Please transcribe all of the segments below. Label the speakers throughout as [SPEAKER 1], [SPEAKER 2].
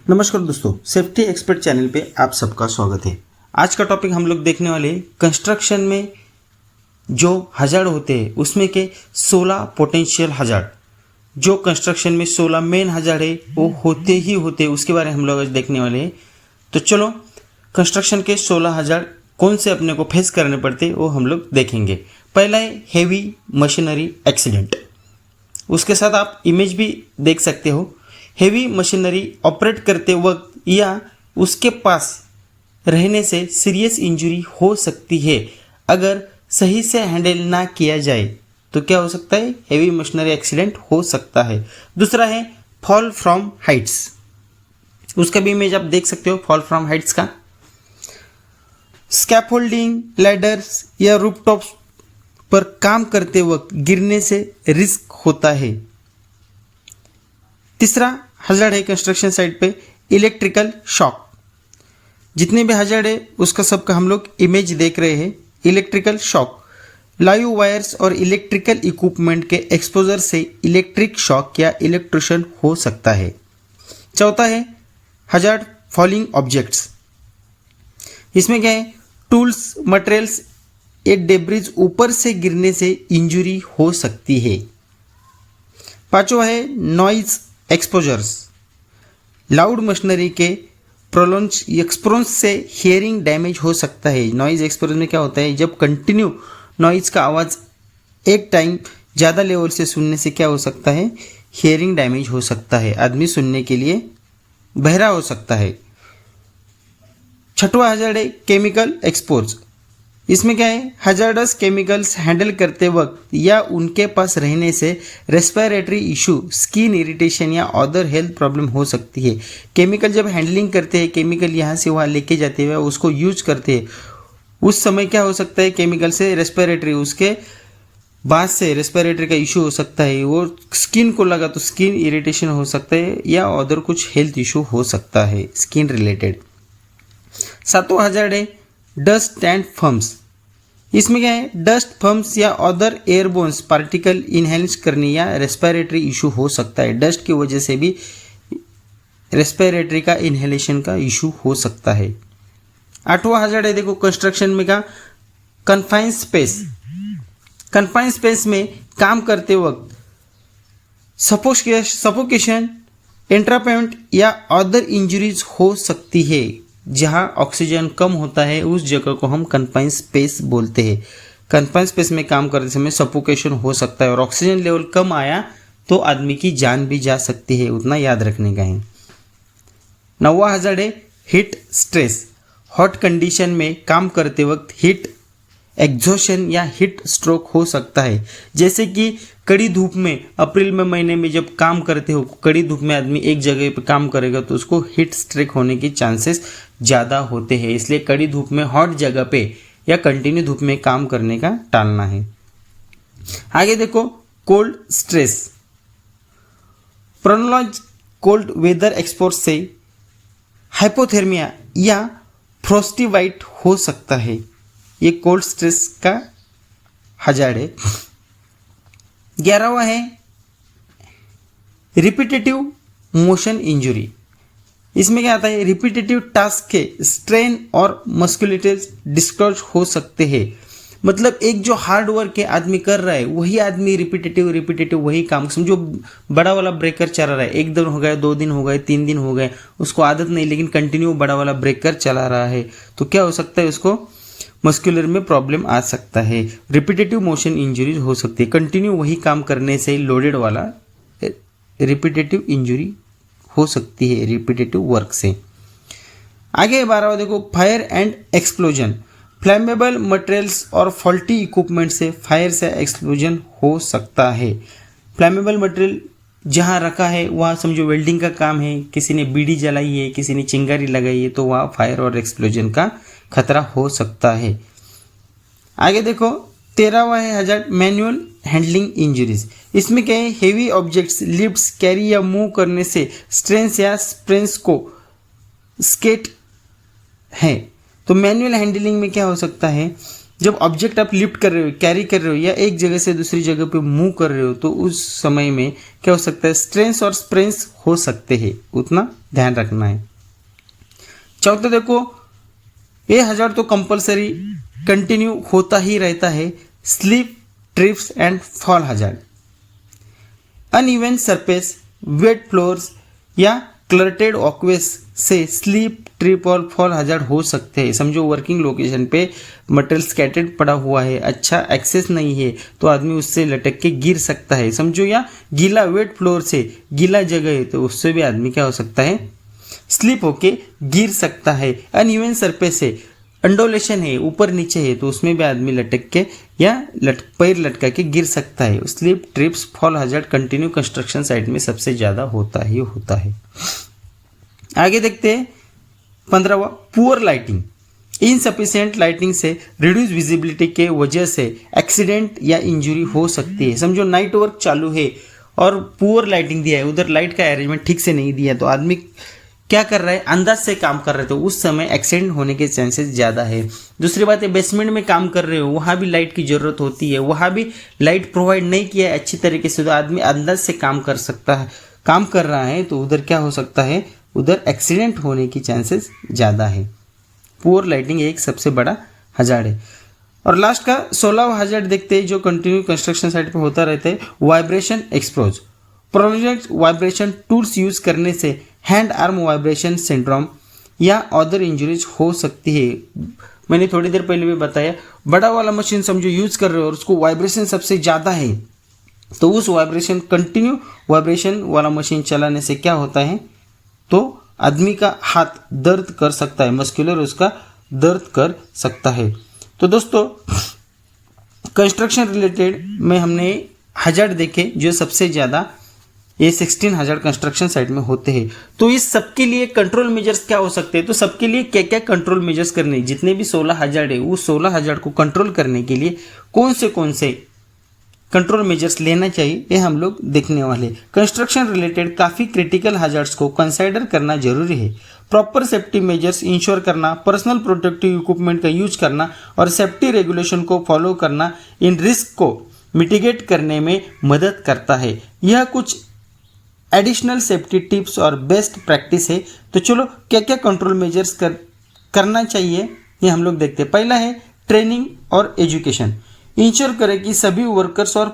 [SPEAKER 1] नमस्कार दोस्तों, safety expert channel पे आप सबका स्वागत है। आज का टॉपिक हम लोग देखने वाले कंस्ट्रक्शन में जो हजार्ड होते हैं उसमें के 16 पोटेंशियल हजार्ड। जो कंस्ट्रक्शन में 16 मेन हजार्ड है वो होते ही होते हैं, उसके बारे में हम लोग आज देखने वाले हैं। तो चलो कंस्ट्रक्शन के 16 हजार्ड कौन से अपने को फेस करने पड़ते हैं वो हम लोग देखेंगे। पहला है हेवी मशीनरी एक्सीडेंट। उसके साथ आप इमेज भी देख सकते हो। हेवी मशीनरी ऑपरेट करते वक्त या उसके पास रहने से सीरियस इंजरी हो सकती है अगर सही से हैंडल ना किया जाए। तो क्या हो सकता है? हेवी मशीनरी एक्सीडेंट हो सकता है। दूसरा है फॉल फ्रॉम हाइट्स। उसका भी इमेज आप देख सकते हो फॉल फ्रॉम हाइट्स का। स्कैफोल्डिंग, लैडर्स या रूफटॉप्स पर काम करते वक्त गिरने से रिस्क होता है। तीसरा हजार्ड है कंस्ट्रक्शन साइट पे इलेक्ट्रिकल शॉक। जितने भी हजार्ड है उसका सबका हम लोग इमेज देख रहे हैं। इलेक्ट्रिकल शॉक, लाइव वायर्स और इलेक्ट्रिकल इक्विपमेंट के एक्सपोजर से इलेक्ट्रिक शॉक या इलेक्ट्रिशन हो सकता है। चौथा है हजार्ड फॉलिंग ऑब्जेक्ट्स। इसमें क्या है? टूल्स, मटेरियल्स या डेब्रिज ऊपर से गिरने से इंजुरी हो सकती है। पांचवा है नॉइज एक्सपोजर्स। लाउड मशीनरी के प्रोलॉन्ज एक्सपोजेंस से हियरिंग डैमेज हो सकता है। नॉइज एक्सपोजर में क्या होता है? जब कंटिन्यू नॉइज का आवाज़ एक टाइम ज़्यादा लेवल से सुनने से क्या हो सकता है? हियरिंग डैमेज हो सकता है, आदमी सुनने के लिए बहरा हो सकता है। छठवां हजार्ड है केमिकल एक्सपोज। इसमें क्या है? हजार्डस केमिकल्स हैंडल करते वक्त या उनके पास रहने से रेस्पिरेटरी इशू, स्किन इरिटेशन या अदर हेल्थ प्रॉब्लम हो सकती है। केमिकल जब हैंडलिंग करते हैं, केमिकल यहाँ से वहाँ लेके जाते हुए उसको यूज करते हैं, उस समय क्या हो सकता है? केमिकल से रेस्पिरेटरी, उसके बाद से रेस्पिरेटरी का इशू हो सकता है। वो स्किन को लगा तो स्किन इरिटेशन हो सकता है या अदर कुछ हेल्थ इशू हो सकता है स्किन रिलेटेड। सातवां हजार्ड है डस्ट एंड फम्स। इसमें क्या है? डस्ट, फम्स या अदर एयरबोन्स पार्टिकल इनहेल करने या रेस्पिरेटरी इशू हो सकता है। डस्ट की वजह से भी रेस्पिरेटरी का इनहेलेशन का इशू हो सकता है। आठवां हजार्ड है देखो कंस्ट्रक्शन में का कन्फाइंड स्पेस। कन्फाइंड स्पेस में काम करते वक्त सफोकेशन, एंट्रापमेंट या अदर इंजरीज हो सकती है। जहाँ ऑक्सीजन कम होता है उस जगह को हम कन्फाइंड स्पेस बोलते हैं। कन्फाइंड स्पेस में काम करते समय सफोकेशन हो सकता है और ऑक्सीजन लेवल कम आया तो आदमी की जान भी जा सकती है, उतना याद रखने का है। नौवां हजार्ड है हीट स्ट्रेस। हॉट कंडीशन में काम करते वक्त हीट एग्जॉशन या हीट स्ट्रोक हो सकता है। जैसे कि कड़ी धूप में, अप्रैल में महीने में जब काम करते हो, कड़ी धूप में आदमी एक जगह पर काम करेगा तो उसको हीट स्ट्रोक होने की चांसेस ज़्यादा होते हैं। इसलिए कड़ी धूप में, हॉट जगह पे या कंटिन्यू धूप में काम करने का टालना है। आगे देखो cold stress. Prolonged cold weather exposure से हाइपोथर्मिया या फ्रॉस्टी वाइट हो सकता है। ये कोल्ड स्ट्रेस का हजार्ड है। 11वां है रिपीटेटिव मोशन इंजरी। इसमें क्या आता है? रिपीटेटिव टास्क के स्ट्रेन और मस्कुलेटल डिस्चार्ज हो सकते हैं। मतलब एक जो हार्ड वर्क है आदमी कर रहा है, वही आदमी रिपीटेटिव वही काम, समझो बड़ा वाला ब्रेकर चला रहा है, एक दिन हो गए, 2 दिन हो गए, 3 दिन हो गए, उसको आदत नहीं, लेकिन कंटिन्यू बड़ा वाला ब्रेकर चला रहा है, तो क्या हो सकता है? उसको मस्कुलर में प्रॉब्लम आ सकता है, रिपीटेटिव मोशन इंजरीज हो सकती है। कंटिन्यू वही काम करने से लोडेड वाला रिपीटेटिव इंजरी हो सकती है, रिपीटेटिव वर्क से। आगे 12वां देखो फायर एंड एक्सप्लोजन। फ्लैमेबल मटेरियल्स और फॉल्टी इक्विपमेंट से फायर से एक्सप्लोजन हो सकता है। फ्लैमेबल मटेरियल जहाँ रखा है वहाँ समझो वेल्डिंग का काम है, किसी ने बीड़ी जलाई है, किसी ने चिंगारी लगाई है, तो वहाँ फायर और एक्सप्लोजन का खतरा हो सकता है। आगे देखो 13वां है हजार्ड मैनुअल हैंडलिंग इंजरीज। इसमें क्या है? हेवी ऑब्जेक्ट्स लिफ्ट्स कैरी या मूव करने से स्ट्रेंस या स्प्रेंस को स्केट है। तो मैनुअल हैंडलिंग में क्या हो सकता है? जब ऑब्जेक्ट आप लिफ्ट कर रहे हो, कैरी कर रहे हो या एक जगह से दूसरी जगह पे मूव कर रहे हो तो उस समय में क्या हो सकता है, स्ट्रेन्स और स्प्रेन्स हो सकते हैं, उतना ध्यान रखना है। चौथा देखो, ये हजार्ड तो कंपलसरी कंटिन्यू होता ही रहता है, slip, trips and fall hazard. Uneven surface, wet floors या क्लर्टेड वॉकवेज से स्लिप, ट्रिप और फॉल हजार्ड हो सकते हैं। समझो वर्किंग लोकेशन पे मटेरियल स्कैटर्ड पड़ा हुआ है, अच्छा एक्सेस नहीं है तो आदमी उससे लटक के गिर सकता है, समझो, या गीला वेट फ्लोर से, गीला जगह है तो उससे भी आदमी क्या हो सकता है, स्लिप होके गिर सकता है। अनइवन सरफेस है, अंडोलेशन है, ऊपर नीचे है तो उसमें भी आदमी लटक के या पैर लटका के गिर सकता है। Slip, trips, fall hazard continue construction site में सबसे ज़्यादा होता ही होता है। आगे देखते हैं 15वां, पुअर लाइटिंग। इनसफिशिएंट लाइटिंग से रिड्यूस विजिबिलिटी के वजह से एक्सीडेंट या इंजरी हो सकती है। समझो नाइट वर्क चालू है और पुअर लाइटिंग दिया है, उधर लाइट का अरेंजमेंट ठीक से नहीं दिया तो आदमी क्या कर रहा है, अंदाज से काम कर रहे थे, उस समय एक्सीडेंट होने के चांसेस ज़्यादा है। दूसरी बात है, बेसमेंट में काम कर रहे हो, वहाँ भी लाइट की ज़रूरत होती है, वहाँ भी लाइट प्रोवाइड नहीं किया है अच्छी तरीके से तो आदमी अंदाज से काम कर सकता है, काम कर रहा है तो उधर क्या हो सकता है, उधर एक्सीडेंट होने की चांसेस ज़्यादा है। पुअर लाइटिंग एक सबसे बड़ा हजार्ड है। और लास्ट का 16वां हजार्ड देखते हैं जो कंटिन्यू कंस्ट्रक्शन साइट पर होता रहता है, vibration expose. Project vibration tools use करने से हैंड आर्म वाइब्रेशन सिंड्रोम या अदर इंजरीज हो सकती है। मैंने थोड़ी देर पहले भी बताया, बड़ा वाला मशीन समझो यूज कर रहे हो और उसको वाइब्रेशन सबसे ज़्यादा है तो उस वाइब्रेशन, कंटिन्यू वाइब्रेशन वाला मशीन चलाने से क्या होता है, तो आदमी का हाथ दर्द कर सकता है, मस्कुलर उसका दर्द कर सकता है। तो दोस्तों कंस्ट्रक्शन रिलेटेड में हमने हजार्ड देखे जो सबसे ज़्यादा ये 16 हजार्ड कंस्ट्रक्शन साइट में होते हैं। तो इस सबके लिए कंट्रोल मेजर्स क्या हो सकते हैं, तो सबके लिए क्या क्या कंट्रोल मेजर्स करने, जितने भी 16 हजार्ड है उस 16 हजार्ड को कंट्रोल करने के लिए कौन से कंट्रोल मेजर्स लेना चाहिए ये हम लोग देखने वाले। कंस्ट्रक्शन रिलेटेड काफ़ी क्रिटिकल हजार्ड्स को कंसिडर करना जरूरी है। प्रॉपर सेफ्टी मेजर्स इंश्योर करना, पर्सनल प्रोटेक्टिव इक्विपमेंट का यूज करना और सेफ्टी रेगुलेशन को फॉलो करना इन रिस्क को मिटिगेट करने में मदद करता है। यह कुछ एडिशनल सेफ्टी टिप्स और बेस्ट प्रैक्टिस है। तो चलो क्या क्या कंट्रोल मेजर्स करना चाहिए ये हम लोग देखते हैं। पहला है ट्रेनिंग और एजुकेशन। इंश्योर करें कि सभी वर्कर्स और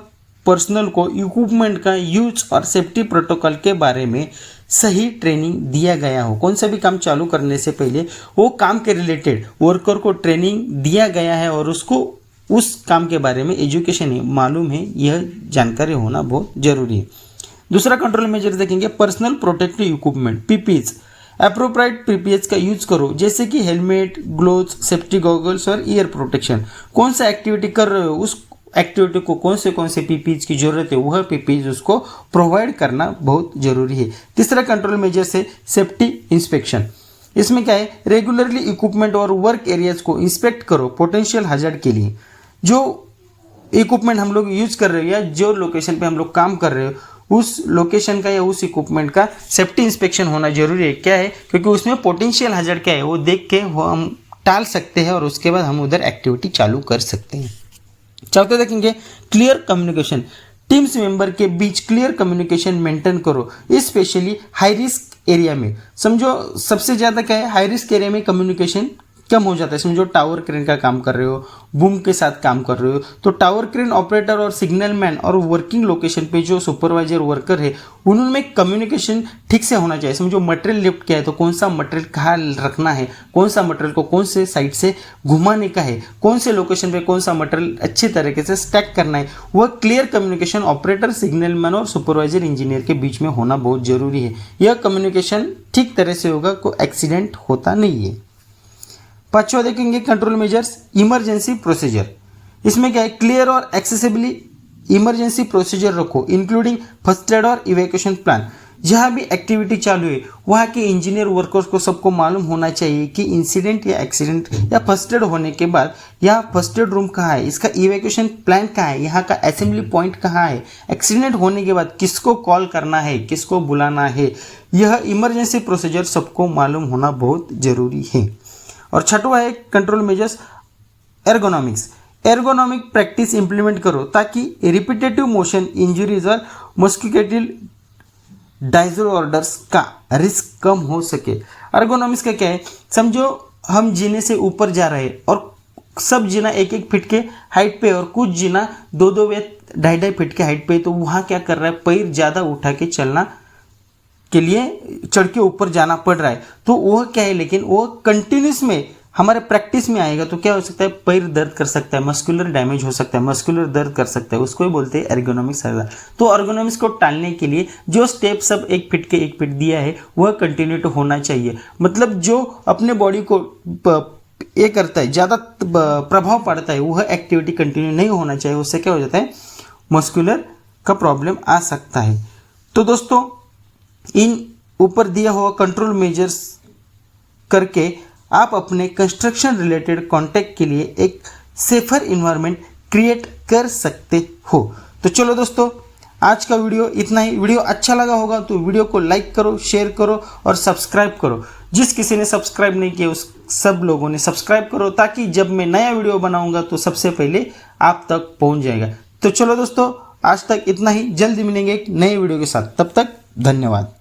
[SPEAKER 1] पर्सनल को इक्विपमेंट का यूज और सेफ्टी प्रोटोकॉल के बारे में सही ट्रेनिंग दिया गया हो। कौन सा भी काम चालू करने से पहले वो काम के रिलेटेड वर्कर को ट्रेनिंग दिया गया है और उसको उस काम के बारे में एजुकेशन मालूम है, यह जानकारी होना बहुत जरूरी है। दूसरा कंट्रोल मेजर देखेंगे, personal protective equipment, PPS. Appropriate PPS का यूज करो जैसे कि हेलमेट, ग्लोव्स, सेफ्टी गॉगल्स और ईयर प्रोटेक्शन। कौन सा एक्टिविटी कर रहे हो उस एक्टिविटी को कौन से पीपीएस की जरूरत है वह पीपीएस उसको प्रोवाइड करना बहुत जरूरी है। तीसरा कंट्रोल मेजर से सेफ्टी इंस्पेक्शन। इसमें क्या है, रेगुलरली इक्विपमेंट और वर्क एरियाज को इंस्पेक्ट करो पोटेंशियल हजार्ड के लिए। जो इक्विपमेंट हम लोग यूज कर रहे हो या जो लोकेशन पे हम लोग काम कर रहे हो उस लोकेशन का या उस इक्विपमेंट का सेफ्टी इंस्पेक्शन होना जरूरी है। क्या है, क्योंकि उसमें पोटेंशियल हजार्ड क्या है वो देख के वो हम टाल सकते हैं और उसके बाद हम उधर एक्टिविटी चालू कर सकते हैं। चौथा देखेंगे, क्लियर कम्युनिकेशन। टीम्स मेंबर के बीच क्लियर कम्युनिकेशन मेंटेन करो, स्पेशली हाई रिस्क एरिया में। समझो सबसे ज़्यादा क्या है, हाई रिस्क एरिया में कम्युनिकेशन कम हो जाता है। समझो टावर क्रेन का काम कर रहे हो, बूम के साथ काम कर रहे हो तो टावर क्रेन ऑपरेटर और सिग्नल मैन और वर्किंग लोकेशन पे जो सुपरवाइजर वर्कर है उनमें कम्युनिकेशन ठीक से होना चाहिए। समझो मटेरियल लिफ्ट किया है तो कौन सा मटेरियल कहाँ रखना है, कौन सा मटेरियल को कौन से साइड से घुमाने का है, कौन से लोकेशन पे कौन सा मटेरियल अच्छी तरीके से स्टैक करना है, वह clear communication operator, signal man और सुपरवाइजर इंजीनियर के बीच में होना बहुत जरूरी है। यह कम्युनिकेशन ठीक तरह से होगा, कोई एक्सीडेंट होता नहीं है। पांचवा देखेंगे कंट्रोल मेजर्स, इमरजेंसी प्रोसीजर। इसमें क्या है, क्लियर और एक्सेसिबली इमरजेंसी प्रोसीजर रखो इंक्लूडिंग फर्स्ट एड और इवैक्यूएशन प्लान। जहाँ भी एक्टिविटी चालू है वहाँ के इंजीनियर वर्कर्स को सबको मालूम होना चाहिए कि इंसिडेंट या एक्सीडेंट या फर्स्ट एड होने के बाद यहाँ फर्स्ट एड रूम कहाँ है, इसका इवैक्यूएशन प्लान कहाँ है, यहाँ का असेंबली पॉइंट कहाँ है, एक्सीडेंट होने के बाद किसको कॉल करना है, किसको बुलाना है। यह इमरजेंसी प्रोसीजर सबको मालूम होना बहुत जरूरी है। और छठवा है control measures, ergonomics, ergonomic practice implement करो ताकि रिपीटेटिव मोशन इंजरीज और मस्कुलोस्केलेटल डिसऑर्डर्स का रिस्क कम हो सके। एर्गोनॉमिक्स का क्या है, समझो हम जीने से ऊपर जा रहे हैं और सब जीना 1-1 फीट के हाइट पे और कुछ जीना 2-2 या 2.5 फीट के हाइट पे, तो वहाँ क्या कर रहा है, पैर ज़्यादा उठा के चलना के लिए चढ़ के ऊपर जाना पड़ रहा है। तो वो क्या है, लेकिन वो कंटिन्यूस में हमारे प्रैक्टिस में आएगा तो क्या हो सकता है, पैर दर्द कर सकता है, मस्कुलर डैमेज हो सकता है, मस्कुलर दर्द कर सकता है, उसको ही बोलते हैं एर्गोनॉमिक्स। तो एर्गोनॉमिक्स को टालने के लिए जो स्टेप सब 1 फीट के 1 फीट दिया है वह कंटिन्यू तो होना चाहिए। मतलब जो अपने बॉडी को ये करता है, ज़्यादा प्रभाव पड़ता है, वह एक्टिविटी कंटिन्यू नहीं होना चाहिए। उससे क्या हो जाता है, मस्कुलर का प्रॉब्लम आ सकता है। तो दोस्तों, इन ऊपर दिया हुआ कंट्रोल मेजर्स करके आप अपने कंस्ट्रक्शन रिलेटेड कॉन्टैक्ट के लिए एक सेफर इन्वायरमेंट क्रिएट कर सकते हो। तो चलो दोस्तों, आज का वीडियो इतना ही। वीडियो अच्छा लगा होगा तो वीडियो को लाइक करो, शेयर करो और सब्सक्राइब करो। जिस किसी ने सब्सक्राइब नहीं किया उस सब लोगों ने सब्सक्राइब करो, ताकि जब मैं नया वीडियो बनाऊंगा तो सबसे पहले आप तक पहुंच जाएगा। तो चलो दोस्तों, आज तक इतना ही। जल्दी मिलेंगे एक नए वीडियो के साथ, तब तक धन्यवाद।